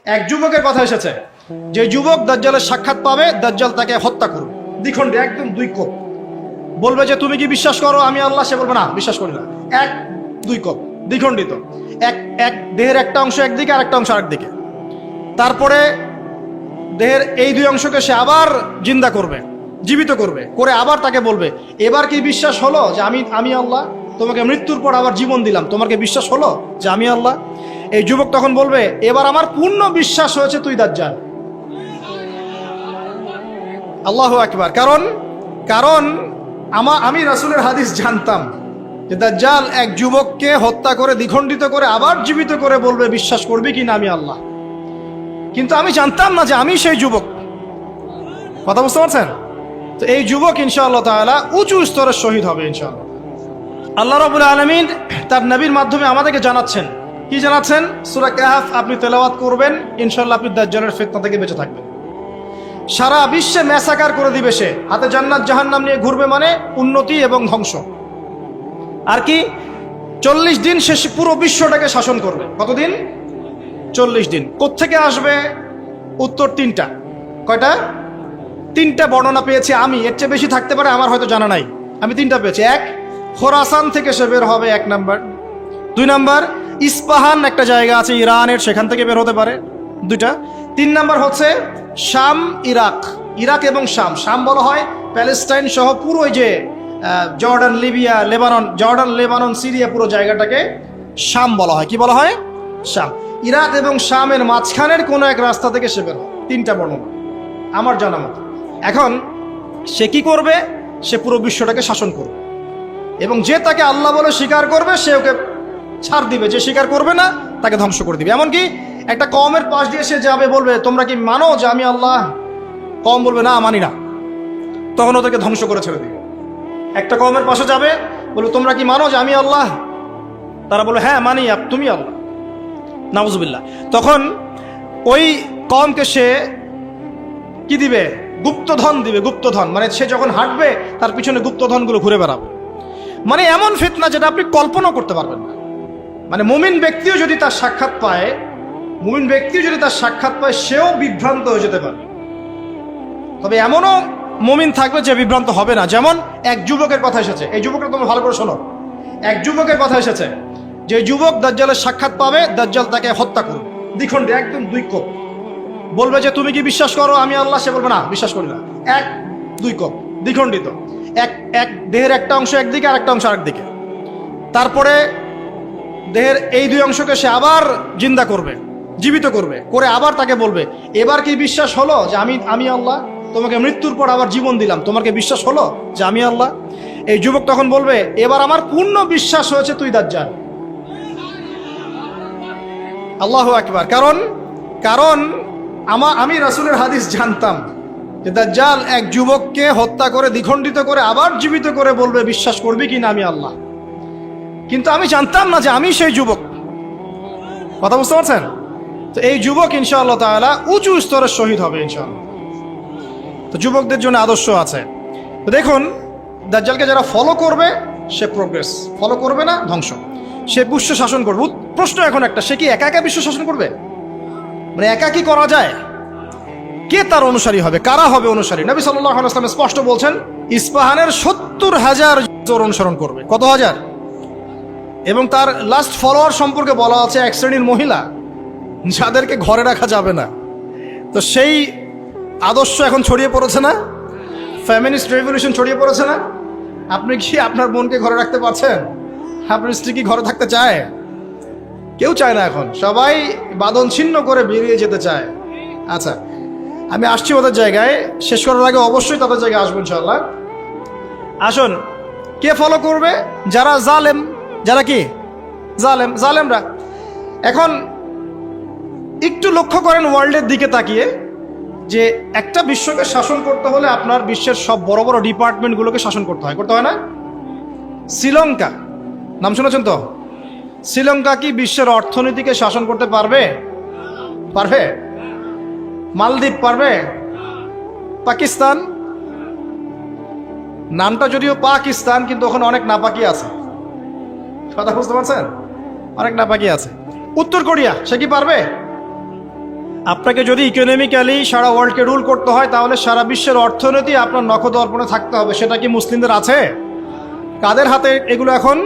এক যুবকের কথা এসেছে, যে যুবক দাজ্জালের সাক্ষাৎ পাবে, দাজ্জাল তাকে হত্যা করবে দ্বিখণ্ডে, একদম দুই কোপ। বলবে যে তুমি কি বিশ্বাস করো আমি আল্লাহ? সে বলবে না, বিশ্বাস করি না। এক দুই কোপ, দ্বিখণ্ডিত। এক এক দেহের একটা অংশ একদিকে আর একটা অংশ আরেকদিকে। তারপরে দেহের এই দুই অংশকে সে আবার জিন্দা করবে, জীবিত করবে, করে আবার তাকে বলবে এবার কি বিশ্বাস হলো যে আমি আল্লাহ? তোমাকে মৃত্যুর পর আবার জীবন দিলাম, তোমার কি বিশ্বাস হলো যে আমি আল্লাহ? এই যুবক তখন বলবে এবার আমার পূর্ণ বিশ্বাস হয়েছে তুই দাজ্জাল। আল্লাহু আকবার। কারণ আমি রাসূলের হাদিস জানতাম যে দাজ্জাল এক যুবককে হত্যা করে দ্বিখণ্ডিত করে আবার জীবিত করে বলবে বিশ্বাস করবি কি না আমি আল্লাহ। কিন্তু আমি জানতাম না যে আমি সেই যুবক। কথা বুঝতে পারছেন? তো এই যুবক ইনশাআল্লাহ তাআলা উঁচু স্তরের শহীদ হবে ইনশাআল্লাহ। আল্লাহ রাব্বুল আলামিন তার নবীর মাধ্যমে আমাদেরকে জানাচ্ছেন। কি জানাচ্ছেন? সূরা কাহফ আপনি তেলাওয়াত করবেন, ইনশাআল্লাহ আপনি দাজ্জালের ফিতনা থেকে বেঁচে থাকবেন। সারা বিশ্বে ম্যাসাকার করে দিবে সে, হাতে জান্নাত জাহান্নাম নিয়ে ঘুরবে, মানে উন্নতি এবং ধ্বংস। আর কি 40 দিন সে পুরো বিশ্বটাকে শাসন করবে। কতদিন? 40 দিন। কোত্থেকে আসবে? উত্তর তিনটা। কয়টা? তিনটা বর্ণনা পেয়েছি আমি, এর চেয়ে বেশি থাকতে পারে, আমার হয়তো জানা নাই। আমি তিনটা পেয়েছি। এক, খোরাসান থেকে সে বের হবে, 1 নাম্বার। 2 নাম্বার, ইস্পাহান একটা জায়গা আছে ইরানের, সেখান থেকে বের হতে পারে, 2টা। 3 নাম্বার হচ্ছে শাম, ইরাক এবং শাম বলা হয় প্যালেস্টাইন সহ পুরো ওই যে জর্ডান, লিবিয়া, লেবানন, সিরিয়া, পুরো জায়গাটাকে শাম বলা হয়। কি বলা হয়? শাম। ইরাক এবং শামের মাঝখানের কোনো এক রাস্তা থেকে সে বের হয়। 3টা বর্ণনা আমার জানা মতো। এখন সে কি করবে? সে পুরো বিশ্বটাকে শাসন করবে, এবং যে তাকে আল্লাহ বলে স্বীকার করবে সে ওকে ছাড় দিবে, যে স্বীকার করবে না তাকে ধ্বংস করে দিবে। এমনকি একটা কওমের পাশ দিয়ে সে যাবে, বলবে তোমরা কি মানো যে আমি আল্লাহ? কওম বলবে না, মানি না, তখন ওদেরকে ধ্বংস করে ছেড়ে দিবে। একটা কওমের পাশে যাবে, বলবে তোমরা কি মানো যে আমি আল্লাহ? তারা বলবে হ্যাঁ মানি, তুমি আল্লাহ। নাউজুবিল্লাহ। তখন ওই কওমকে সে কি দিবে? গুপ্তধন দিবে। গুপ্তধন মানে সে যখন হাঁটবে তার পিছনে গুপ্তধনগুলো ঘুরে বেড়াবে। মানে এমন ফিতনা যেটা আপনি কল্পনা করতে পারবেন না। মানে মুমিন ব্যক্তিও যদি তার সাক্ষাৎ পায়, সেও বিভ্রান্ত হয়ে যেতে পারে। তবে এমনও মুমিন থাকবে যে বিভ্রান্ত হবে না। যেমন এক যুবকের কথা এসেছে, এই যুবকটা তোমরা ভালো করে শোনো। এক যুবকের কথা এসেছে, যে যুবক দাজ্জালের সাক্ষাৎ পাবে, দাজ্জাল তাকে হত্যা করবে দ্বিখণ্ডে, একদম দুই কোপ। বলবে যে তুমি কি বিশ্বাস করো আমি আল্লাহ? সে বলবে না, বিশ্বাস করি না। এক দুই কোপ, দ্বিখণ্ডিত। এক দেহের একটা অংশ একদিকে আর একটা অংশ আরেকদিকে। তারপরে দেহের এই দুই অংশকে সে আবার জিন্দা করবে, জীবিত করবে, করে আবার তাকে বলবে এবার কি বিশ্বাস হলো যে আমি আল্লাহ? তোমাকে মৃত্যুর পর আবার জীবন দিলাম, তোমার কি বিশ্বাস হলো যে আমি আল্লাহ? এই যুবক তখন বলবে এবার আমার পূর্ণ বিশ্বাস হয়েছে তুই দাজ্জাল। আল্লাহু আকবার। কারণ আমি রাসূলের হাদিস জানতাম যে দাজ্জাল এক যুবককে হত্যা করে দ্বিখণ্ডিত করে আবার জীবিত করে বলবে বিশ্বাস করবি কি না আমি আল্লাহ। কিন্তু আমি জানতাম না যে আমি সেই যুবক। কথা বুঝতে পারছেন? তো এই যুবক ইনশাআল্লাহ তাআলা উঁচু স্তরের শহীদ হবে ইনশাআল্লাহ। তো যুবকদের জন্য আদর্শ আছে। তো দেখুন, দাজ্জালকে যারা ফলো করবে সে প্রোগ্রেস, ফলো করবে না ধ্বংস। সে বিশ্ব শাসন করবে। প্রশ্ন এখন একটা, সে কি একা একা বিশ্ব শাসন করবে? মানে একা কি করা যায়? কে তার অনুসারী হবে? কারা হবে অনুসারী? নবী সাল্লাল্লাহু আলাইহি ওয়াসাল্লাম স্পষ্ট বলছেন ইস্পাহানের 70,000 অনুসরণ করবে। কত হাজার? এবং তার লাস্ট ফলোয়ার সম্পর্কে বলা আছে এক শ্রেণীর মহিলা যাদেরকে ঘরে রাখা যাবে না। তো সেই আদর্শ এখন ছড়িয়ে পড়েছে না? ফেমিনিস্ট রেভলিউশন ছড়িয়ে পড়েছে না? আপনি কি আপনার বোনকে ঘরে রাখতে পারছেন? আপনার স্ত্রী কি ঘরে থাকতে চায়? কেউ চায় না। এখন সবাই বাঁধন ছিন্ন করে বেরিয়ে যেতে চায়। আচ্ছা, আমি আসছি ওদের জায়গায়। শেষ করার আগে অবশ্যই তাদের জায়গায় আসবো ইনশাআল্লাহ। আসুন, কে ফলো করবে? যারা জালেম। যারা কি? জালেমরা। এখন একটু লক্ষ্য করেন ওয়ার্ল্ডের দিকে তাকিয়ে, যে একটা বিশ্বকে শাসন করতে হলে আপনার বিশ্বের সব বড় বড় ডিপার্টমেন্টগুলোকে শাসন করতে হয় না? শ্রীলঙ্কা নাম শুনেছেন তো? শ্রীলঙ্কা কি বিশ্বের অর্থনীতিকে শাসন করতে পারবে? মালদ্বীপ পারবে? পাকিস্তান, নামটা যদিও পাকিস্তান, কিন্তু ওখানে অনেক নাপাকি আছে। কথা বুঝতে পারছেন? অনেক নাপাকি আছে। উত্তর কোরিয়া, সে কি পারবে? আপনাকে যদি ইকোনমিক্যালি সারা ওয়ার্ল্ডকে রুল করতে হয় তাহলে সারা বিশ্বের অর্থনীতি আপনার নখদর্পণে থাকতে হবে। সেটা কি মুসলিমদের আছে? কাদের হাতে এগুলো এখন?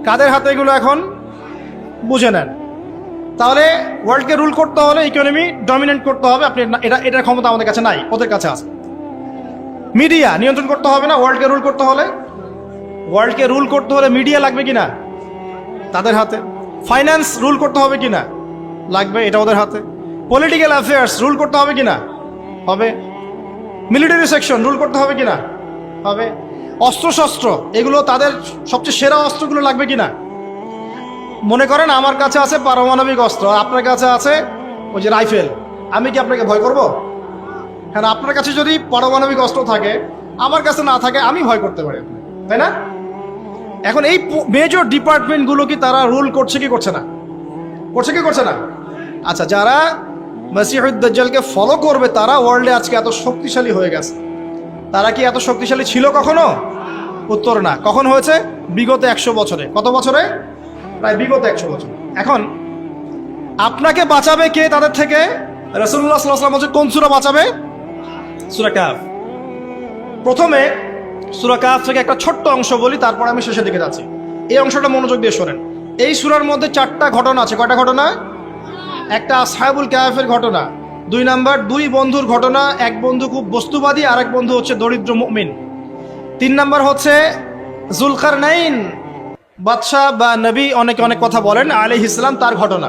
কাদের হাতে এগুলো এখন? বুঝে নেন। তাহলে ওয়ার্ল্ডকে রুল করতে হলে ইকোনমি ডমিনেট করতে হবে। আপনি এটার ক্ষমতা আমাদের কাছে নাই, ওদের কাছে আছে। মিডিয়া নিয়ন্ত্রণ করতে হবে না ওয়ার্ল্ডকে রুল করতে হলে? ওয়ার্ল্ডকে রুল করতে হলে মিডিয়া লাগবে কিনা? তাদের হাতে। ফাইন্যান্স রুল করতে হবে কিনা? লাগবে, এটা ওদের হাতে। পলিটিক্যাল অ্যাফেয়ার্স রুল করতে হবে কিনা? হবে। মিলিটারি সেকশন রুল করতে হবে কিনা? হবে। অস্ত্রশস্ত্র এগুলো তাদের সবচেয়ে সেরা অস্ত্রগুলো লাগবে কিনা? মনে করেন আমার কাছে আছে পারমাণবিক অস্ত্র, আপনার কাছে আছে ওই যে রাইফেল, আমি কি আপনাকে ভয় করব? হ্যাঁ, আপনার কাছে যদি পারমাণবিক অস্ত্র থাকে, আমার কাছে না থাকে, আমি ভয় করতে পারি, তাই না? এখন এই মেজর ডিপার্টমেন্টগুলো কি তারা রুল করছে কি করছে না? করছে কি করছে না? আচ্ছা, যারা মসিহুদ দাজ্জালকে ফলো করবে তারা ওয়ার্ল্ডে আজকে এত শক্তিশালী হয়ে গেছে। তারা কি এত শক্তিশালী ছিল কখনো? উত্তর না। কখন হয়েছে? বিগত 100 বছরে। কত বছরে? প্রায় বিগত 100 বছর। এখন আপনাকে বাঁচাবে কে তাদের থেকে? রাসূলুল্লাহ সাল্লাল্লাহু আলাইহি ওয়াসাল্লাম বলছেন কোন সূরা বাঁচাবে? সূরা কাহফ। প্রথমে সূরা কাহফ থেকে একটা ছোট্ট অংশ বলি, তারপর আমি শেষের দিকে যাচ্ছি। এই অংশটা মনোযোগ দিয়ে শোনেন। এই সূরার মধ্যে 4টা ঘটনা আছে। কয়টা ঘটনা? একটা আসহাবুল কাহফের ঘটনা, 2 নাম্বার 2 বন্ধুর ঘটনা। এক বন্ধু খুব বস্তুবাদী, আরেক বন্ধু হচ্ছে দরিদ্র মুমিন। 3 নাম্বার হচ্ছে যুলকারনাইন, বাদশাহ বা নবী, অনেকে অনেক কথা বলেন, আলাইহিস সালাম, তার ঘটনা।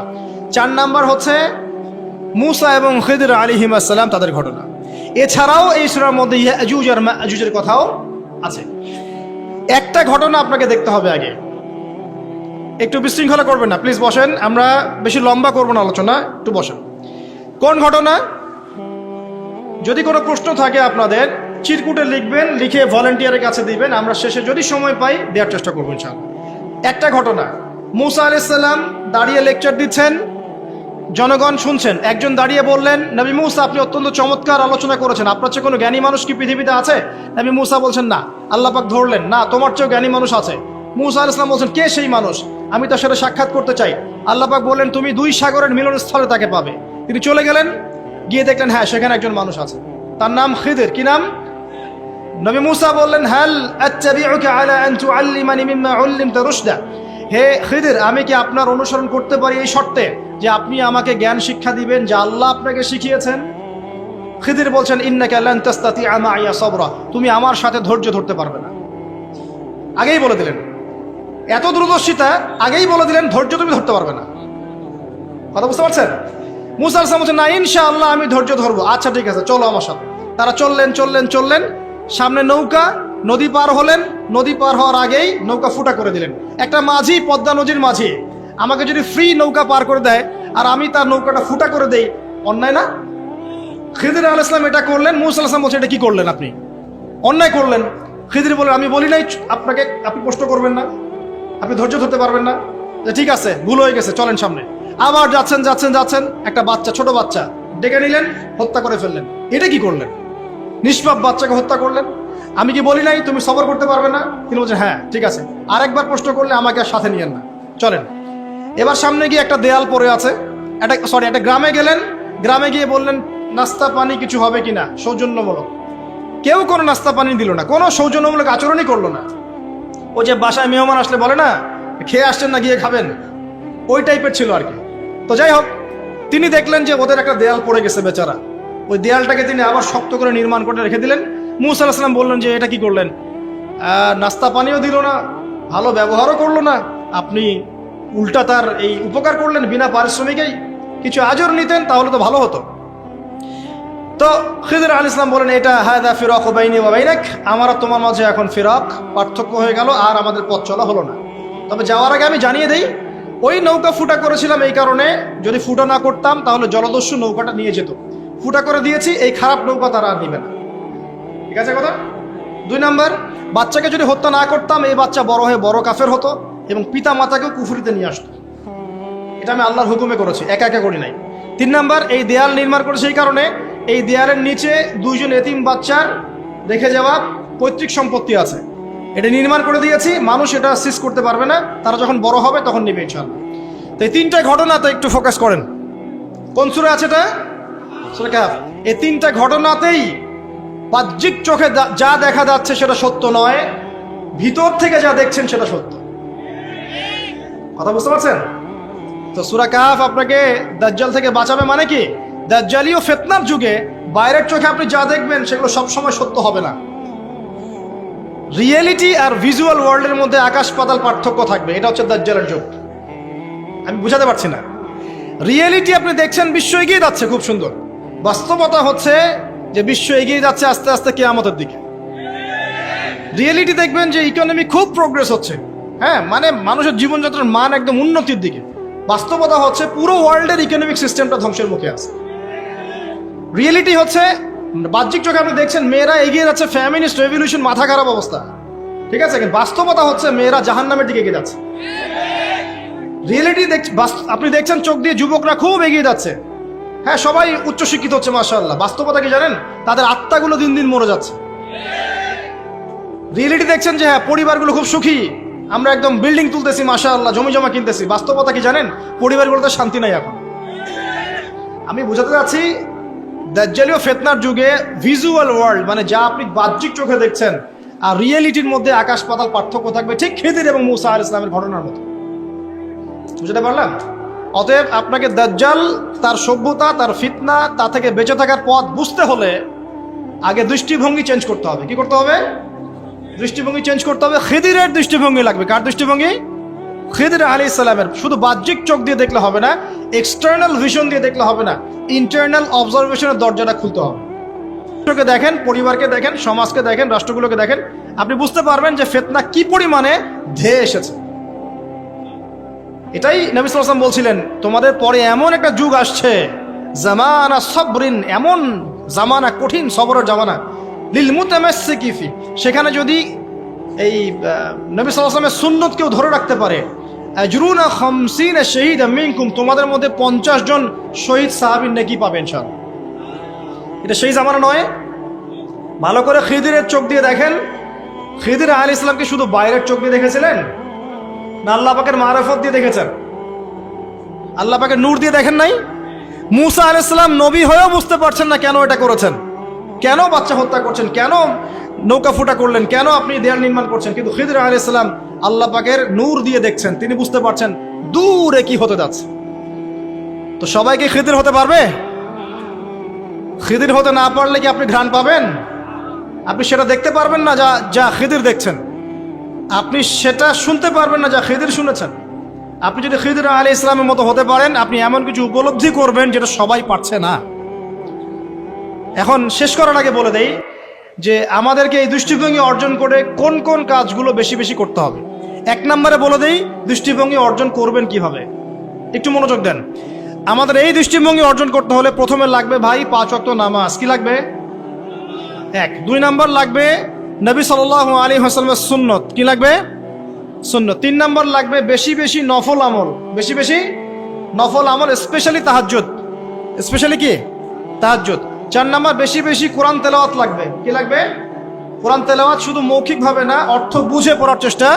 4 নাম্বার হচ্ছে মূসা এবং খিদর আলাইহিস সালাম, তাদের ঘটনা। এছাড়াও এই সূরার মধ্যে ইয়াজুজ আর মাজুজের কথাও আছে। একটা ঘটনা আপনাকে দেখতে হবে আগে। একটু বিশৃঙ্খলা করবেন না প্লিজ, বসেন। আমরা বেশি লম্বা করবো না আলোচনা, একটু বসেন। কোন ঘটনা? যদি কোনো প্রশ্ন থাকে আপনাদের চিরকুটে লিখবেন, লিখে ভলেন্টিয়ারের কাছে দিবেন, আমরা শেষে যদি সময় পাই দেওয়ার চেষ্টা করবো ইনশাআল্লাহ। একটা ঘটনা, মূসা আলাইহিস সালাম দাঁড়িয়ে লেকচার দিচ্ছেন, জনগণ শুনছেন। একজন দাঁড়িয়ে বললেন, নবী মূসা আপনি অত্যন্ত চমৎকার আলোচনা করেছেন, আপনার চেয়ে কোনো জ্ঞানী মানুষ কি পৃথিবীতে আছে? নবী মূসা বলছেন না। আল্লাহ পাক ধরলেন, না তোমার চেয়েও জ্ঞানী মানুষ আছে। মূসা আলাইহিস সালাম বলছেন, কে সেই মানুষ? আমি তার সাথে সাক্ষাৎ করতে চাই। আল্লাহ পাক বললেন, তুমি 2 সাগরের মিলনস্থলে তাকে পাবে। তিনি চলে গেলেন, গিয়ে দেখলেন হ্যাঁ সেখানে একজন মানুষ আছে, তার নাম খিদর। কি নাম? নবী মূসা বললেন, হাল আত্তাবিউকা আলা আন তুআল্লিমানি মিম্মা উল্লিমতা রুশদা, হে খিদর আমি কি আপনার অনুসরণ করতে পারি এই শর্তে যে আপনি আমাকে জ্ঞান শিক্ষা দিবেন যা আল্লাহ আপনাকে শিখিয়েছেন? খিদর বলছেন, ইন্নাকা লান তাস্তাতিআ মাইয়া সাবরা, তুমি আমার সাথে ধৈর্য ধরতে পারবে না। আগেই বলে দিলেন, এত দূরদর্শিতা, আগেই বলে দিলেন ধৈর্য তুমি ধরতে পারবে না। কথা বুঝতে পারছেন? মূসা আলাইহিস সালাম বলছেন, না ইনশাআল্লাহ আমি ধৈর্য ধরবো। আচ্ছা ঠিক আছে, চলো আমার সাথে। তারা চললেন, সামনে নৌকা, নদী পার হলেন। নদী পার হওয়ার আগেই নৌকা ফুটা করে দিলেন। একটা মাঝি, পদ্মা নদীর মাঝি আমাকে যদি ফ্রি নৌকা পার করে দেয় আর আমি তার নৌকাটা ফুটা করে দেই, অন্যায় না? খিদর আলাইহিস সালাম এটা করলেন। মূসা আলাইহিস সালাম বলছেন, এটা কি করলেন আপনি? অন্যায় করলেন। খিদর বললেন, আমি বলি নাই আপনাকে আপনি প্রশ্ন করবেন না, আপনি ধৈর্য ধরতে পারবেন না। ঠিক আছে, ভুল হয়ে গেছে, চলেন সামনে। আবার যাচ্ছেন, একটা বাচ্চা, ছোট বাচ্চা ডেকে নিলেন, হত্যা করে ফেললেন। এটা কি করলেন? নিষ্পাপ বাচ্চাকে হত্যা করলেন। আমি কি বলি নাই তুমি সবর করতে পারবে না? তিনি বলছেন, হ্যাঁ ঠিক আছে, আরেকবার প্রশ্ন করলে আমাকে আর সাথে নিয়েন না, চলেন। এবার সামনে গিয়ে একটা দেয়াল পড়ে আছে, একটা গ্রামে গেলেন। গ্রামে গিয়ে বললেন, নাস্তা পানি কিছু হবে কিনা, সৌজন্যমূলক। কেউ কোনো নাস্তা পানি দিল না, কোনো সৌজন্যমূলক আচরণই করলো না। ও যে বাসায় মেহমান আসলে বলে না, খেয়ে আসছেন না গিয়ে খাবেন, ওই টাইপের ছিল আর কি। তো যাই হোক, তিনি দেখলেন যে ওদের একটা দেয়াল পড়ে গেছে বেচারা, ওই দেয়ালটাকে তিনি আবার শক্ত করে নির্মাণ করে রেখে দিলেন। মূসা আলাইহিস সালাম বললেন যে এটা কি করলেন? নাস্তা পানিও দিল না, ভালো ব্যবহারও করলো না, আপনি উল্টা তার এই উপকার করলেন বিনা পারিশ্রমিকেই। কিছু আজর নিতেন তাহলে তো ভালো হতো। তো খিদর আলাইহিস সালাম বলেন, এটা হাদা ফিরাকু বাইনি ওয়া বাইনাক, আমার আর তোমার মাঝে এখন ফিরাক, পার্থক্য হয়ে গেল, আর আমাদের পথ চলা হলো না। তবে যাওয়ার আগে আমি জানিয়ে দেই, ওই নৌকা ফুটা করেছিলাম এই কারণে, যদি ফুটা না করতাম তাহলে জলদস্যু নৌকাটা নিয়ে যেত। ফুটা করে দিয়েছি, এই খারাপ নৌকা তারা আর নিবে না। ঠিক আছে কথা? 2 নাম্বার, বাচ্চাকে যদি হত্যা না করতাম এই বাচ্চা বড় হয়ে বড় কাফের হতো এবং পিতা মাতাকেও কুফরিতে নিয়ে আসতো। এটা আমি আল্লাহর হুকুমে করেছি, একা একা করি নাই। 3 নাম্বার, এই দেয়াল নির্মাণ করেছে এই কারণে, এই দেয়ালের নিচে 2 জন এতিম বাচ্চার রেখে যাওয়া পৈতৃক সম্পত্তি আছে, এটা নির্মাণ করে দিয়েছি, মানুষ এটা সিজ করতে পারবে না, তারা যখন বড় হবে তখন নেবে ইনশাআল্লাহ। তো এই 3টা ঘটনা তো একটু ফোকাস করেন। কোন সূরা আছে এটা? সূরা কাহফ। এই তিনটা ঘটনাতেই বাহ্যিক চোখে যা দেখা যাচ্ছে সেটা সত্য নয়, ভিতর থেকে যা দেখছেন সেটা সত্য। কথা বুঝতে পারছেন? তো সূরা কাহফ আপনাকে দাজ্জাল থেকে বাঁচাবে মানে কি? দাজ্জালীয় ফিতনার যুগে বাইরের চোখে আপনি যা দেখবেন সেগুলো সবসময় সত্য হবে না। রিয়েলিটি আর ভিজুয়াল ওয়ার্ল্ডের মধ্যে আকাশ পাতাল পার্থক্য থাকবে। এটা হচ্ছে দাজ্জালের যুগ। আমি বুঝাতে পারছি না। রিয়েলিটি আপনি দেখছেন বিশ্ব এগিয়ে যাচ্ছে, খুব সুন্দর। বাস্তবতা হচ্ছে যে বিশ্ব এগিয়ে যাচ্ছে আস্তে আস্তে কিয়ামতের দিকে। রিয়েলিটি দেখবেন যে ইকোনমি খুব প্রোগ্রেস হচ্ছে, হ্যাঁ, মানে মানুষের জীবনযাত্রার মান একদম উন্নতির দিকে। বাস্তবতা হচ্ছে পুরো ওয়ার্ল্ডের ইকোনমিক সিস্টেমটা ধ্বংসের মুখে আছে। রিয়েলিটি হচ্ছে বাহ্যিক চোখে আপনি দেখছেন মেয়েরা এগিয়ে যাচ্ছে, ফ্যামিনিস্ট রেভলিউশন, মাথা খারাপ অবস্থা, ঠিক আছে, কিন্তু বাস্তবতা হচ্ছে মেয়েরা জাহান্নামের দিকে এগিয়ে যাচ্ছে। রিয়েলিটি আপনি দেখছেন চোখ দিয়ে যুবকরা খুব এগিয়ে যাচ্ছে, হ্যাঁ, সবাই উচ্চশিক্ষিত হচ্ছে মাশাআল্লাহ। বাস্তবতা কি জানেন? তাদের আত্মাগুলো দিন দিন মরে যাচ্ছে। রিয়েলিটি দেখছেন যে হ্যাঁ, পরিবারগুলো খুব সুখী, আমরা একদম বিল্ডিং তুলতেছি মাশাআল্লাহ, জমি জমা কিনতেছি। বাস্তবতা কি জানেন? পরিবারগুলোতে শান্তি নাই এখন। আমি বোঝাতে যাচ্ছি, দাজ্জালীয় ফিতনার যুগে ভিজুয়াল ওয়ার্ল্ড মানে যা আপনি বাহ্যিক চোখে দেখছেন আর রিয়েলিটির মধ্যে আকাশ পাতাল পার্থক্য থাকবে, ঠিক খিদির এবং মূসা আলাইহিস সালামের ঘটনার মতো। বুঝতে পারলাম? অতএব আপনাকে দাজ্জাল, তার সভ্যতা, তার ফিতনা, তা থেকে বেঁচে থাকার পথ বুঝতে হলে আগে দৃষ্টিভঙ্গি চেঞ্জ করতে হবে। কি করতে হবে? দৃষ্টিভঙ্গি চেঞ্জ করতে হবে। খিদিরের দৃষ্টিভঙ্গি লাগবে। কার দৃষ্টিভঙ্গি? খিদির আলাইহিস সালামের। শুধু বাহ্যিক চোখ দিয়ে দেখলে হবে না, এক্সটার্নাল ভিশন দিয়ে দেখলে হবে না, ইন্টারনাল অবজারভেশনের দরজাটা খুলতে হবে। রাষ্ট্রকে দেখেন, পরিবারকে দেখেন, সমাজকে দেখেন, রাষ্ট্রগুলোকে দেখেন, আপনি বুঝতে পারবেন যে ফিতনা কি পরিমাণে ধেয়ে এসেছে। এটাই নবী সাল্লাল্লাহু আলাইহি ওয়াসাল্লাম বলছিলেন, তোমাদের পরে এমন একটা যুগ আসছে, জামানা সবরিন, এমন জামানা, কঠিন সবরের জামানা, লিল মুতামাসসিকি ফি, সেখানে যদি এই নবী সাল্লাল্লাহু আলাইহি ওয়াসাল্লামের সুন্নত কেউ ধরে রাখতে পারে, আজরুনা 50 শাহীদা মিনকুম, তোমাদের মধ্যে 50 জন শহীদ সাহাবীর নেকি পাবে ইনশাআল্লাহ। এটা সেই জামানা নয়? ভালো করে খিদিরের চোখ দিয়ে দেখেন। খিদির আলাইহিস সালামকে শুধু বাইরের চোখ দিয়ে দেখেছিলেন না আল্লাহ পাকের মারিফত দিয়ে দেখেছেন? আল্লাহ পাকের নূর দিয়ে দেখেন নাই? মূসা আলাইহিস সালাম নবী হয়েও বুঝতে পারছেন না কেন এটা করেছেন, কেন বাচ্চা হত্যা করছেন, কেন নৌকা ফুটা করলেন, কেন আপনি দেয়াল নির্মাণ করছেন, কিন্তু খিদির আলাইহিস সালাম আল্লাহ পাকের নূর দিয়ে দেখছেন, তিনি বুঝতে পারছেন দূরে কি হতে যাচ্ছে। তো সবাইকে খিদির হতে পারবে? খিদির হতে না পারলে কি আপনি ঘ্রাণ পাবেন? আপনি সেটা দেখতে পারবেন না যা খিদির দেখছেন, আপনি সেটা শুনতে পারবেন না যা খিদির শুনেছেন। আপনি যদি খিদির আলাইহিস সালামের মতো হতে পারেন, আপনি এমন কিছু উপলব্ধি করবেন যেটা সবাই পারছে না। এখন শেষ করার আগে বলে দেই যে আমাদেরকে এই দৃষ্টিভঙ্গি অর্জন করে কোন কোন কাজগুলো বেশি বেশি করতে হবে। 1 নম্বরে বলে দেই দৃষ্টিভঙ্গি অর্জন করবেন কিভাবে, একটু মনোযোগ দেন। আমাদের এই দৃষ্টিভঙ্গি অর্জন করতে হলে প্রথমে লাগবে ভাই 5 ওয়াক্ত নামাজ। কি লাগবে? 1। 2 নম্বর লাগবে নবী সাল্লাল্লাহু আলাইহি ওয়াসাল্লামের সুন্নত। কি লাগবে? সুন্নত। 3 নম্বর লাগবে বেশি বেশি নফল আমল, বেশি বেশি নফল আমল, স্পেশালি তাহাজ্জুদ। স্পেশালি কি? তাহাজ্জুদ। 4 নম্বর বেশি বেশি কোরআন তেলাওয়াত লাগবে। কি লাগবে? কোরআন তেলাওয়াত শুধু মৌখিকভাবে না, অর্থ বুঝে পড়ার চেষ্টা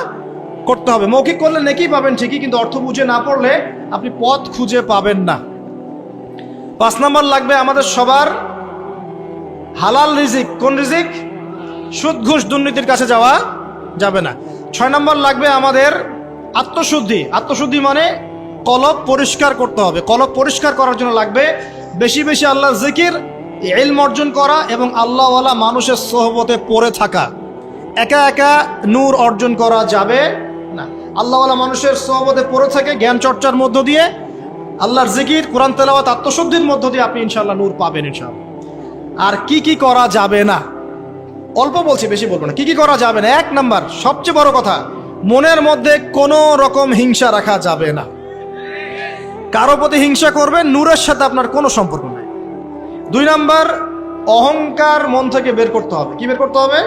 করতে হবে। মৌখিক করলে নেকি পাবেন ঠিকই, কিন্তু অর্থ বুঝে না পড়লে আপনি পথ খুঁজে পাবেন না। 5 নম্বর লাগবে আমাদের সবার হালাল রিজিক। কোন রিজিক? সুদ ঘুষ দুর্নীতির কাছে যাওয়া যাবে না। 6 নম্বর লাগবে আমাদের আত্মশুদ্ধি। আত্মশুদ্ধি মানে কলব পরিষ্কার করতে হবে। কলব পরিষ্কার করার জন্য লাগবে বেশি বেশি আল্লাহর জিকির, ইলম অর্জন করা এবং আল্লাহওয়ালা মানুষের সোহবতে পড়ে থাকা। একা একা নূর অর্জন করা যাবে না। আল্লাহওয়ালা মানুষের সোহবতে পড়ে থাকে, জ্ঞান চর্চার মধ্য দিয়ে, আল্লাহর জিকির, কোরআন তেলাওয়াত, আত্মশুদ্ধির মধ্য দিয়ে আপনি ইনশাআল্লাহ নূর পাবেন ইনশাআল্লাহ। আর কি কি করা যাবে না, অল্প বলছি, বেশি বলবো না। কি কি করা যাবে না? 1 নাম্বার, সবচেয়ে বড় কথা, মনের মধ্যে কোনো রকম হিংসা রাখা যাবে না। কারো প্রতি হিংসা করবেন, নূরের সাথে আপনার কোনো সম্পর্ক নেই। 2 নাম্বার, অহংকার মন থেকে বের করতে হবে। কি বের করতে হবে?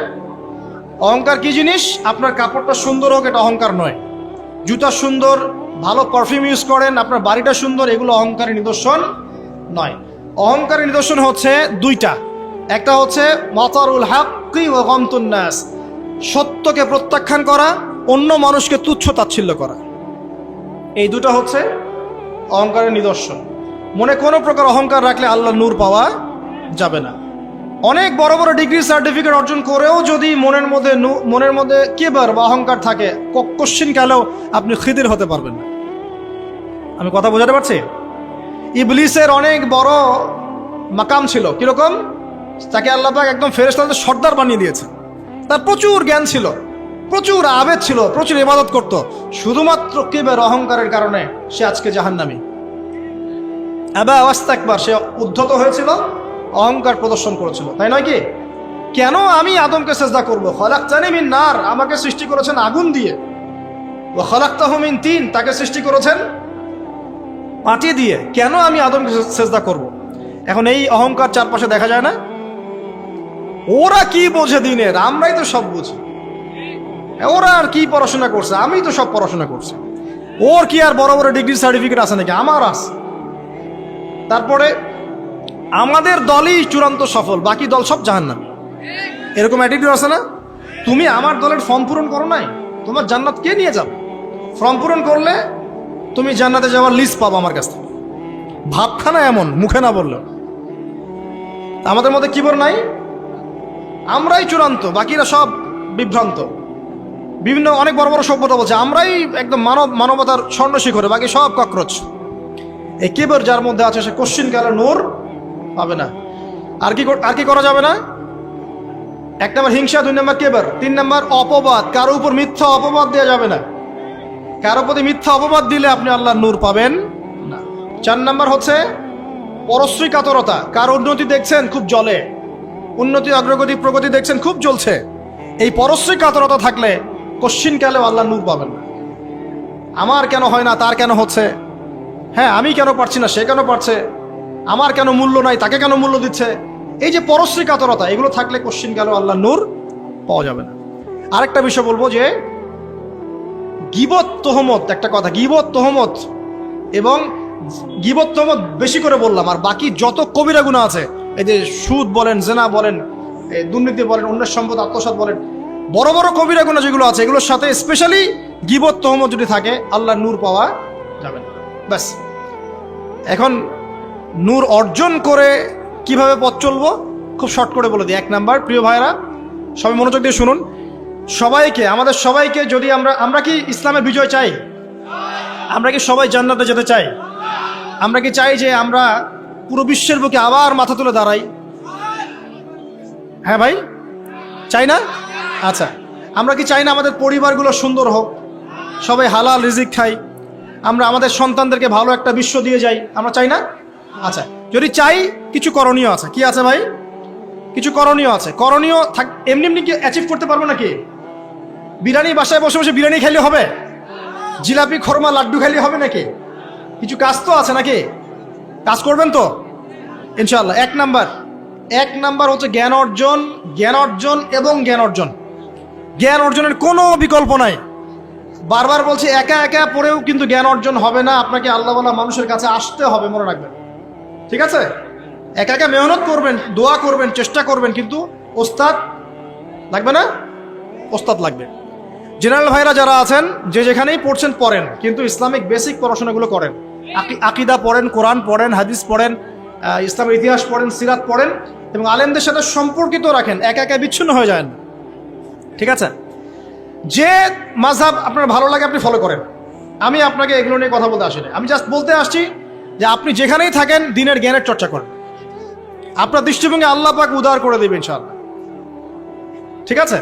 অহংকার কি জিনিস? আপনার কাপড়টা সুন্দর হোক, এটা অহংকার নয়। জুতা সুন্দর, ভালো পারফিউম ইউজ করেন, আপনার বাড়িটা সুন্দর, এগুলো অহংকারের নিদর্শন নয়। অহংকারের নিদর্শন হচ্ছে 2টা। একটা হচ্ছে মাতারুল হাক্কি ওয়া গামতুন নাস, সত্যকে প্রত্যাখ্যান করা, অন্য মানুষকে তুচ্ছ তাচ্ছিল্য করা। এই 2টা হচ্ছে অহংকারের নিদর্শন। মনে কোনো প্রকার অহংকার রাখলে আল্লাহর নূর পাওয়া যাবে না। অনেক বড় বড় ডিগ্রি সার্টিফিকেট অর্জন করেও যদি মনের মধ্যে কিবর বা অহংকার থাকে, কোশ্চিন কালেও আপনি খিদির হতে পারবেন না। আমি কথা বোঝাতে পারছি? ইবলিসের অনেক বড় মাকাম ছিল, কিরকম? তাকে আল্লাহ পাক একদম ফেরেশতাদের সর্দার বানিয়ে দিয়েছে। তার প্রচুর জ্ঞান ছিল, প্রচুর আবেদ ছিল, প্রচুর ইবাদত করত, শুধুমাত্র কিবর অহংকারের কারণে সে আজকে জাহান্নামী। আবা ওয়াস্তাকবার, সে উদ্ধত হয়েছিল, অহংকার প্রদর্শন করেছিল, তাই নয় কি? কেন আমি আদমকে সিজদা করব? খলাকতানি মিন নার, আমাকে সৃষ্টি করেছেন আগুন দিয়ে। ওয়া খলাকতাহু মিন তিন, তাকে সৃষ্টি করেছেন মাটি দিয়ে। কেন আমি আদমকে সিজদা করব? এখন এই অহংকার চারপাশে দেখা যায় না? ওরা কি বোঝে দিনের, আমরাই তো সব বুঝি। ওরা আর কি পড়াশোনা করছে, আমি তো সব পড়াশোনা করছি। ওর কি আর বড় বড় ডিগ্রি সার্টিফিকেট আছে নাকি? আমার আছে। তারপরে আমাদের দলই চূড়ান্ত সফল, বাকি দল সব জাহান্নামী। এরকম অ্যাটিটিউড আছে না? তুমি আমার দলের ফর্ম পূরণ করো নাই, তোমার জান্নাত কে নিয়ে যাবে? ফর্ম পূরণ করলে তুমি জান্নাতে যাওয়ার লিস্ট পাবো আমার কাছ থেকে। ভাবখানা এমন, মুখে না বললেও। আমাদের মধ্যে কিবর নাই, আমরাই চূড়ান্ত, বাকিরা সব বিভ্রান্ত। বিভিন্ন অনেক বড় বড় সভ্যতা বলছে আমরাই একদম মানবতার স্বর্ণ শিখরে, বাকি সব ককরোচ। এই কিবর যার মধ্যে আছে সে কোশ্চিন কালের নূর পাবে না। আর কি করা যাবে না? 1 নম্বর হিংসা, 2 নম্বর কিবর, 3 নম্বর অপবাদ। কারো উপর মিথ্যা অপবাদ দেওয়া যাবে না। কারো প্রতি মিথ্যা অপবাদ দিলে আপনি আল্লাহর নূর পাবেন না। 4 নম্বর হচ্ছে পরশ্রী কাতরতা। কারো উন্নতি দেখছেন খুব জ্বলে, উন্নতি অগ্রগতি প্রগতি দেখছেন খুব জ্বলছে, এই পরশ্রী কাতরতা থাকলে কোশ্চিন কালেও আল্লাহর নূর পাবেন না। আমার কেন হয় না, তার কেন হচ্ছে, হ্যাঁ আমি কেন পারছি না, সে কেন পারছে, আমার কেন মূল্য নাই, তাকে কেন মূল্য দিচ্ছে, এই যে পরশ্রী কাতরতা, এগুলো থাকলে কোশ্চিন কালেও আল্লাহর নূর পাওয়া যাবে না। আরেকটা বিষয় বলবো যে গীবত তহমত, একটা কথা, গীবত তহমত এবং গীবত তহমত বেশি করে বললাম, আর বাকি যত কবিরা গুনাহ আছে, এই যে সুদ বলেন, জেনা বলেন, দুর্নীতি বলেন, অন্যের সম্পদ আত্মসাৎ বলেন, বড় বড় কবিরা গুনাহ যেগুলো আছে, এগুলোর সাথে স্পেশালি গীবত তহমত যদি থাকে, আল্লাহর নূর পাওয়া যাবে না। ব্যাস। এখন নূর অর্জন করে কিভাবে পথ চলবো খুব শর্ট করে বলে দিই। 1 নাম্বার, প্রিয় ভাইরা সবাই মনোযোগ দিয়ে শুনুন, সবাইকে, আমাদের সবাইকে, যদি আমরা কি ইসলামের বিজয় চাই? আমরা কি সবাই জান্নাতে যেতে চাই? আমরা কি চাই যে আমরা পুরো বিশ্বের বুকে আবার মাথা তুলে দাঁড়াই? হ্যাঁ ভাই, চাই না? আচ্ছা, আমরা কি চাই না আমাদের পরিবারগুলো সুন্দর হোক, সবাই হালাল রিজিক খাই, আমরা আমাদের সন্তানদেরকে ভালো একটা বিশ্ব দিয়ে যাই? আমরা চাই না? আচ্ছা, যদি চাই, কিছু করণীয় আছে। কি আছে ভাই? কিছু করণীয় আছে। করণীয় এমনি এমনি কি অ্যাচিভ করতে পারবো নাকি? বিরিয়ানি বাসায় বসে বসে বিরিয়ানি খাইলে হবে? জিলাপি খরমা লাড্ডু খাইলে হবে নাকি? কিছু কাজ তো আছে নাকি? কাজ করবেন তো ইনশাআল্লাহ। 1 নাম্বার হচ্ছে জ্ঞান অর্জন, জ্ঞান অর্জন এবং জ্ঞান অর্জন। জ্ঞান অর্জনের কোনো বিকল্প নাই। বারবার বলছি, একা একা পড়েও কিন্তু জ্ঞান অর্জন হবে না, আপনাকে আল্লাহওয়ালা মানুষের কাছে আসতে হবে, মনে রাখবেন, ঠিক আছে? একা একা মেহনত করবেন, দোয়া করবেন, চেষ্টা করবেন, কিন্তু ওস্তাদ লাগবে না? ওস্তাদ লাগবে। জেনারেল ভাইরা যারা আছেন, যে যেখানেই পড়ছেন পড়েন, কিন্তু ইসলামিক বেসিক পড়াশোনাগুলো করেন। আকিদা পড়েন, কোরআন পড়েন, হাদিস পড়েন, ইসলামের ইতিহাস পড়েন, সিরাত পড়েন, এবং আলেমদের সাথে সম্পর্কিত রাখেন, একা একা বিচ্ছিন্ন হয়ে যায় না, ঠিক আছে? যে মাযহাব আপনার ভালো লাগে আপনি ফলো করেন। আমি আপনাকে এগুলো নিয়ে কথা বলতে আসি না, আমি জাস্ট বলতে আসছি যে আপনি যেখানেই থাকেন দ্বীনের জ্ঞানের চর্চা করেন, আপনার দৃষ্টিভঙ্গি আল্লাহ পাক উদার করে দেবেন ইনশাআল্লাহ, ঠিক আছে?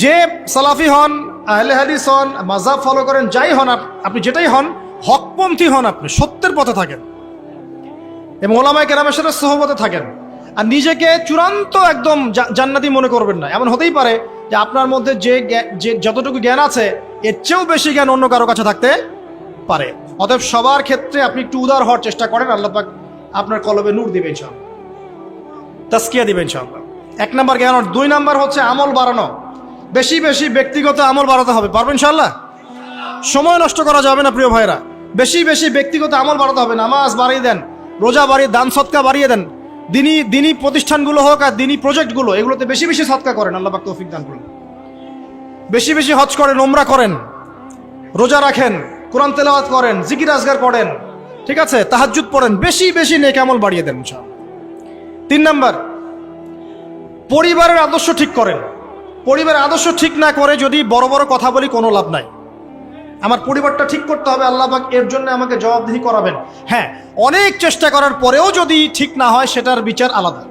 যে সালাফি হন, আহলে হাদিস হন, মাযহাব ফলো করেন, যাই হন আপনি, যেটাই হন, হকপন্থী হন, আপনি সত্যের পথে থাকেন এবং ওলামায়ে কেরামের সাথে সোহবতে থাকেন। আর নিজেকে চূড়ান্ত একদম জান্নাতি মনে করবেন না। এমন হতেই পারে যে আপনার মধ্যে যে যতটুকু জ্ঞান আছে, এর চেয়েও বেশি জ্ঞান অন্য কারো কাছে থাকতে পারে। অতএব সবার ক্ষেত্রে আপনি একটু উদার হওয়ার চেষ্টা করেন, আল্লাহ পাক আপনার কলবে নূর দিবেন ইনশাআল্লাহ, তাসকিয়া দিবেন ইনশাআল্লাহ। 1 নাম্বার জ্ঞান। 2 নাম্বার হচ্ছে আমল বাড়ানো। বেশি বেশি ব্যক্তিগত আমল বাড়াতে হবে, পারবেন ইনশাআল্লাহ? সময় নষ্ট করা যাবে না প্রিয় ভাইরা, বেশি বেশি ব্যক্তিগত আমল বাড়াতে হবে। নামাজ বাড়িয়ে দেন, রোজা বাড়িয়ে, দান সদকা বাড়িয়ে দেন। দিনী প্রতিষ্ঠানগুলো হোক আর দিনী প্রজেক্টগুলো, এগুলোতে বেশি বেশি সদকা করেন, আল্লাহ পাক তৌফিক দান করুন। বেশি বেশি হজ করেন, উমরা করেন, রোজা রাখেন, কোরআন তেলাওয়াত করেন, জিকির আজগার করেন, ঠিক আছে, তাহাজ্জুদ পড়েন, বেশি বেশি নেক আমল বাড়িয়ে দেন ইনশাআল্লাহ। 3 নাম্বার, পরিবারের আদর্শ ঠিক করেন। পরিবারের আদর্শ ঠিক না করে যদি বড় বড় কথা বলি কোনো লাভ নাই। আমার পরিবারটা ঠিক করতে হবে, আল্লাহ পাক এর জন্য আমাকে জবাবদিহি করাবেন। হ্যাঁ, অনেক চেষ্টা করার পরেও যদি ঠিক না হয় সেটার বিচার আলাদা।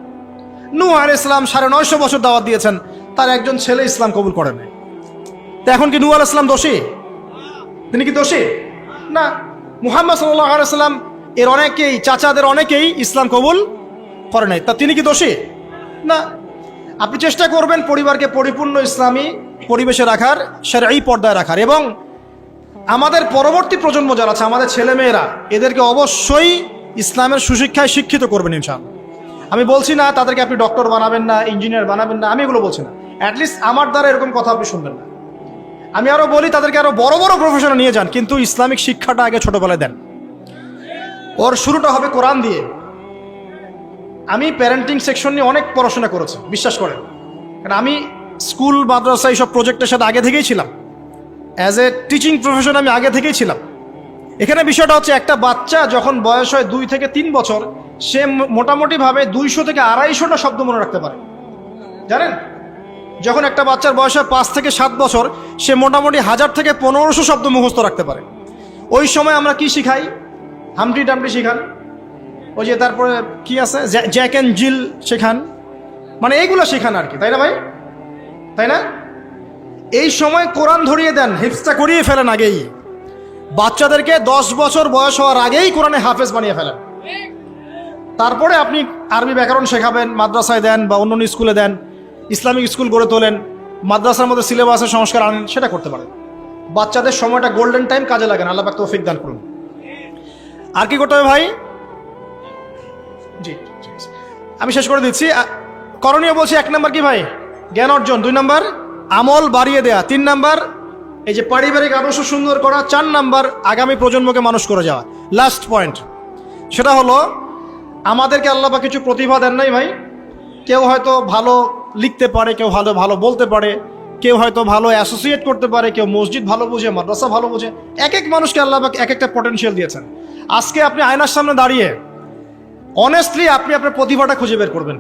নূহ আলাইহিস সালাম 950 বছর দাওয়াত দিয়েছেন, তার একজন ছেলে ইসলাম কবুল করে নাই। তো এখন কি নূহ আলাইহিস সালাম দোষী? তিনি কি দোষী? না। মুহাম্মদ সাল্লাল্লাহু আলাইহি সাল্লাম এর অনেকেই, চাচাদের অনেকেই ইসলাম কবুল করে নাই, তা তিনি কি দোষী? না। আপনি চেষ্টা করবেন পরিবারকে পরিপূর্ণ ইসলামী পরিবেশে রাখার, শরঈ পর্দায় রাখার, এবং আমাদের পরবর্তী প্রজন্ম যারা আছে, আমাদের ছেলেমেয়েরা, এদেরকে অবশ্যই ইসলামের সুশিক্ষায় শিক্ষিত করবেন ইনশাআল্লাহ। আমি বলছি না তাদেরকে আপনি ডক্টর বানাবেন না, ইঞ্জিনিয়ার বানাবেন না, আমি এগুলো বলছি না। অ্যাটলিস্ট আমার দ্বারা এরকম কথা আপনি শুনবেন না। আমি আরো বলি তাদেরকে আরো বড় বড় প্রফেশনে নিয়ে যান, কিন্তু ইসলামিক শিক্ষাটা আগে ছোটবেলায় দেন। ওর শুরুটা হবে কোরআন দিয়ে। আমি প্যারেন্টিং সেকশন নিয়ে অনেক পড়াশোনা করেছি, বিশ্বাস করেন, কারণ আমি স্কুল মাদ্রাসা এইসব প্রজেক্টের সাথে আগে থেকেই ছিলাম। অ্যাজ এ টিচিং প্রফেশন আমি আগে থেকেই ছিলাম। এখানে বিষয়টা হচ্ছে, একটা বাচ্চা যখন বয়স হয় 2 থেকে 3 বছর, সে মোটামুটিভাবে 200 থেকে 250টা শব্দ মনে রাখতে পারে, জানেন? যখন একটা বাচ্চার বয়স হয় 5 থেকে 7 বছর, সে মোটামুটি 1000 থেকে 1500 শব্দ মুখস্থ রাখতে পারে। ওই সময় আমরা কি শিখাই? হামটি টামটি শিখান, ওই যে তারপরে কি আছে, জ্যাক অ্যান্ড জিল শেখান, মানে এইগুলো শেখান আর কি, তাই না ভাই? তাই না? এই সময় কোরআন ধরিয়ে দেন, হিফজটা করিয়ে ফেলেন আগেই। বাচ্চাদেরকে 10 বছর বয়স হওয়ার আগেই কোরআনে হাফেজ বানিয়ে ফেলেন। তারপরে আপনি আরবি ব্যাকরণ শেখাবেন, মাদ্রাসায় দেন বা অন্য স্কুলে দেন, ইসলামিক স্কুল গড়ে তোলেন, মাদ্রাসার মধ্যে সিলেবাসের সংস্কার আনেন, সেটা করতে পারেন। বাচ্চাদের সময়টা গোল্ডেন টাইম, কাজে লাগেন। আল্লাহ পাক তৌফিক দান করুন। আর কি করতে হবে ভাই? জি, আমি শেষ করে দিচ্ছি। করণীয় বলছি, 1 নাম্বার কি ভাই? জ্ঞান অর্জন। 2 নাম্বার আমল বাড়িয়ে দেয়া। 3 নাম্বার এই যে পারিবারিক আদর্শ সুন্দর করা। 4 নাম্বার আগামী প্রজন্মকে মানুষ করে যাওয়া। লাস্ট পয়েন্ট, সেটা হলো আমাদেরকে আল্লাহ পাক কিছু প্রতিভা দেন নাই ভাই। কেউ হয়তো ভালো লিখতে পারে, কেউ ভালো ভালো বলতে পারে, কেউ হয়তো ভালো অ্যাসোসিয়েট করতে পারে, কেউ মসজিদ ভালো বুঝে, মাদ্রাসা ভালো বুঝে। এক এক মানুষকে আল্লাহ পাক এক একটা পটেনশিয়াল দিয়েছেন। আজকে আপনি আয়নার সামনে দাঁড়িয়ে অনেস্টলি আপনি আপনার প্রতিভাটা খুঁজে বের করবেন।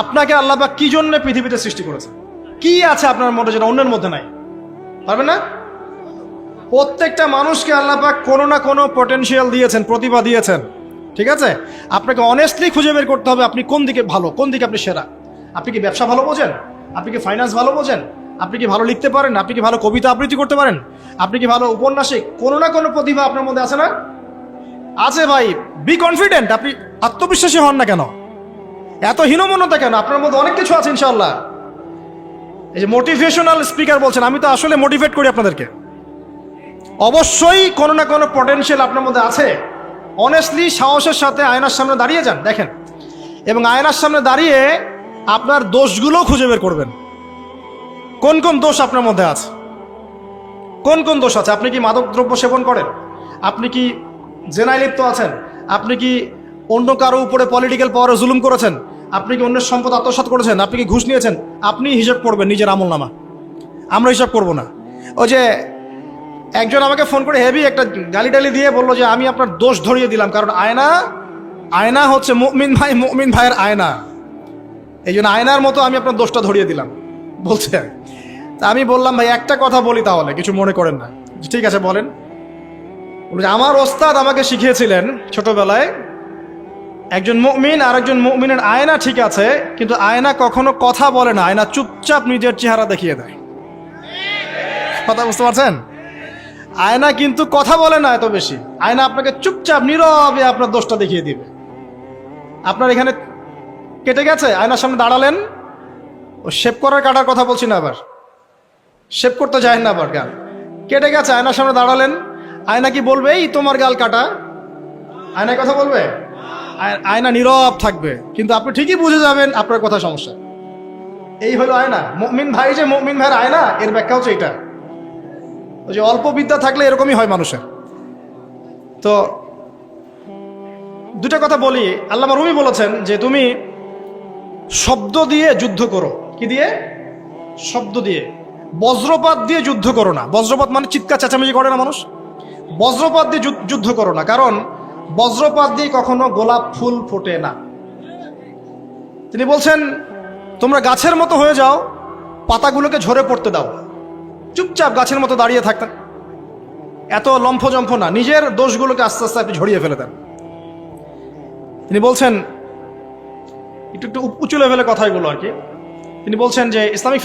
আপনাকে আল্লাহ পাক কি জন্য পৃথিবীতে সৃষ্টি করেছে, কি আছে আপনার মধ্যে যেটা অন্যের মধ্যে নাই? পারবেন না? প্রত্যেকটা মানুষকে আল্লাহ পাক কোনো না কোনো পটেনশিয়াল দিয়েছেন, প্রতিভা দিয়েছেন। ঠিক আছে, আপনাকে অনেস্টলি খুঁজে বের করতে হবে আপনি কোন দিকে ভালো, কোন দিকে আপনি সেরা। আপনি কি ব্যবসা ভালো বোঝেন? আপনি কি ফাইন্যান্স ভালো বোঝেন? আপনি কি ভালো লিখতে পারেন? আপনি কি ভালো কবিতা আবৃত্তি করতে পারেন? আপনি কি ভালো উপন্যাসিক? কোনো না কোনো প্রতিভা আপনার মধ্যে আছে না? আছে ভাই। Be confident. আপনি আত্মবিশ্বাসী হন না কেন? এত হীনমন্যতা কেন? আপনার মধ্যে অনেক কিছু আছে ইনশাআল্লাহ। এই যে মোটিভেশনাল স্পিকার বলছেন, আমি তো আসলে মোটিভেট করি আপনাদেরকে। অবশ্যই কোনো না কোনো পটেনশিয়াল আপনার মধ্যে আছে। অনেস্টলি সাহসের সাথে আয়নার সামনে দাঁড়িয়ে যান, দেখেন, এবং আয়নার সামনে দাঁড়িয়ে আপনার দোষগুলো খুঁজে বের করবেন। কোন কোন দোষ আপনার মধ্যে আছে, কোন কোন দোষ আছে? আপনি কি মাদক দ্রব্য সেবন করেন? আপনি কি জেনায় লিপ্ত আছেন? আপনি কি অন্য কারো উপরে পলিটিক্যাল পাওয়ারে জুলুম করেছেন? আপনি কি অন্যের সম্পদ আত্মসাৎ করেছেন? আপনি কি ঘুষ নিয়েছেন? আপনি হিসাব করবেন নিজের আমল নামা, আমরা হিসাব করব না। ওই যে একজন আমাকে ফোন করে হেভি একটা গালি টালি দিয়ে বললো যে আমি আপনার দোষ ধরিয়ে দিলাম, কারণ আয়না হচ্ছে মুমিন ভাই, মুমিন ভাইয়ের আয়না, এই জন্য আয়নার মতো আমি আপনার দোষটা ধরিয়ে দিলাম বলছে। তা আমি বললাম ভাই একটা কথা বলি, তাহলে কিছু মনে করেন না। ঠিক আছে বলেন। আমার ওস্তাদ আমাকে শিখিয়েছিলেন ছোটবেলায়, একজন মুমিন আর একজন মুমিনের আয়না ঠিক আছে, কিন্তু আয়না কখনো কথা বলে না, আয়না চুপচাপ নিজের চেহারা দেখিয়ে দেয়। কথা বুঝতে পারছেন? আয়না কিন্তু কথা বলে না এত বেশি, আয়না আপনাকে চুপচাপ নীরবে আপনার দোষটা দেখিয়ে দিবে। আপনার এখানে কেটে গেছে, আয়নার সামনে দাঁড়ালেন, ও শেভ করার কাটার কথা বলছি না, আবার শেভ করতে যায় না, আবার গাল কেটে গেছে, আয়নার সামনে দাঁড়ালেন, আয়না কি বলবে এই তোমার গাল কাটা? আয়নায় কথা বলবে? আয়না নীরব থাকবে, কিন্তু আপনি ঠিকই বুঝে যাবেন আপনার কথা সমস্যা। এই হলো আয়না। মুমিন ভাই যে মুমিন ভাইয়ের আয়না, এর ব্যাখ্যা হচ্ছে এটা। ওই যে অল্প বিদ্যা থাকলে এরকমই হয় মানুষের। তো দুটা কথা বলি। আল্লামা রুমি বলেছেন যে তুমি শব্দ দিয়ে যুদ্ধ করো। কি দিয়ে? শব্দ দিয়ে। বজ্রপাত দিয়ে যুদ্ধ করো না। বজ্রপাত মানে চিৎকার চেঁচামেচি করে না মানুষ? বজ্রপাত দিয়ে যুদ্ধ করো না, কারণ বজ্রপাত দিয়ে কখনো গোলাপ ফুল ফোটে না। তিনি বলছেন, তোমরা গাছের মতো হয়ে যাও, পাতাগুলোকে ঝরে পড়তে দাও, চুপচাপ গাছের মতো দাঁড়িয়ে থাকতেন, এত লম্ফজম্ফ না, নিজের দোষগুলোকে আস্তে আস্তে আপনি ঝরিয়ে ফেলে দেন। তিনি বলছেন, একটু উঁচু লেভেলে কথাগুলো আর কি, তিনি বলছেন যে ইসলামিক